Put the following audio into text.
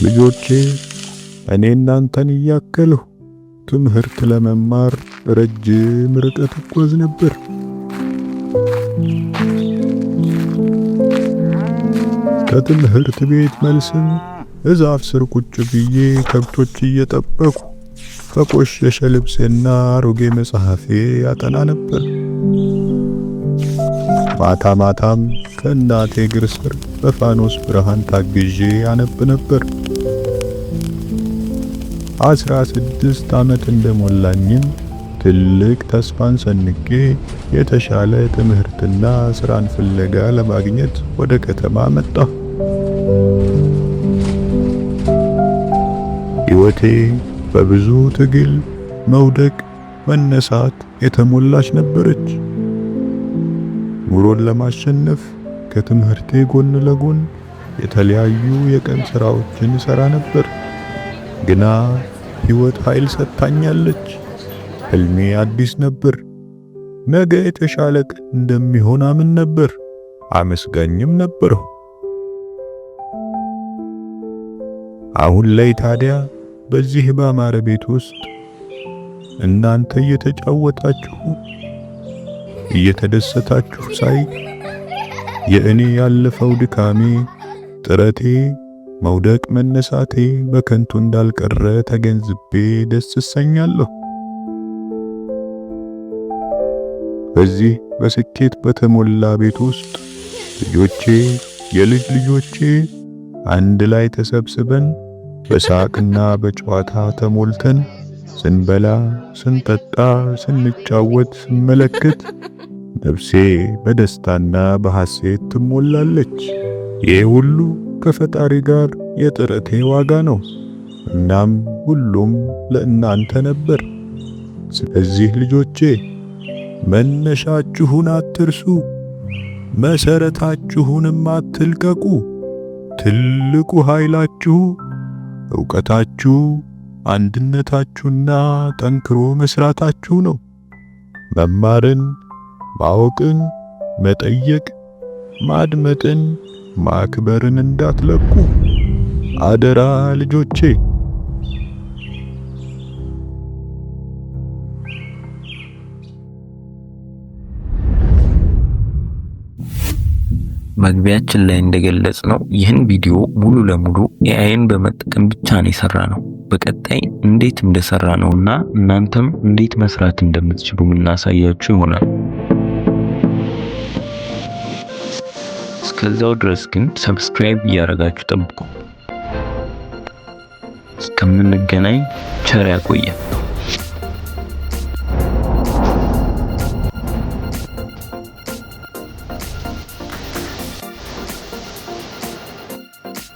ልጆቼ እኔ እናንተን እያከልሁ ትምህርት ለመማር ረጅም ርቀት እጓዝ ነበር። ከትምህርት ቤት መልስም እዛፍ ስር ቁጭ ብዬ ከብቶች እየጠበቁ በቆሸሸ ልብሴና አሮጌ መጽሐፌ ያጠና ነበር። ማታ ማታም ከእናቴ እግር ስር በፋኖስ ብርሃን ታግዤ አነብ ነበር። 16 ዓመት እንደሞላኝም ትልቅ ተስፋን ሰንቄ የተሻለ ትምህርትና ስራን ፍለጋ ለማግኘት ወደ ከተማ መጣሁ። ሕይወቴ በብዙ ትግል፣ መውደቅ፣ መነሳት የተሞላች ነበረች። ኑሮን ለማሸነፍ ከትምህርቴ ጎን ለጎን የተለያዩ የቀን ስራዎችን ሰራ ነበር። ግና ሕይወት ኃይል ሰጥታኛለች። ሕልሜ አዲስ ነበር። ነገ የተሻለ ቀን እንደሚሆን አምን ነበር። አመስጋኝም ነበርሁ። አሁን ላይ ታዲያ በዚህ ባማረ ቤት ውስጥ እናንተ እየተጫወታችሁ እየተደሰታችሁ ሳይ የእኔ ያለፈው ድካሜ፣ ጥረቴ፣ መውደቅ መነሳቴ በከንቱ እንዳልቀረ ተገንዝቤ ደስ እሰኛለሁ። በዚህ በስኬት በተሞላ ቤት ውስጥ ልጆቼ፣ የልጅ ልጆቼ አንድ ላይ ተሰብስበን በሳቅና በጨዋታ ተሞልተን ስንበላ፣ ስንጠጣ፣ ስንጫወት ስመለከት ነፍሴ በደስታና በሐሴት ትሞላለች። ይህ ሁሉ ከፈጣሪ ጋር የጥረቴ ዋጋ ነው። እናም ሁሉም ለእናንተ ነበር። ስለዚህ ልጆቼ መነሻችሁን አትርሱ፣ መሰረታችሁንም አትልቀቁ። ትልቁ ኃይላችሁ ዕውቀታችሁ፣ አንድነታችሁና ጠንክሮ መስራታችሁ ነው። መማርን፣ ማወቅን፣ መጠየቅ፣ ማድመጥን፣ ማክበርን እንዳትለቁ አደራ ልጆቼ። መግቢያችን ላይ እንደገለጽነው ይህን ቪዲዮ ሙሉ ለሙሉ ኤአይን በመጠቀም ብቻ ነው የሰራነው። በቀጣይ እንዴት እንደሰራነውና እናንተም እንዴት መስራት እንደምትችሉ እናሳያችሁ ይሆናል። እስከዛው ድረስ ግን ሰብስክራይብ እያደረጋችሁ ጠብቁ። እስከምንገናኝ ቸር ያቆየን።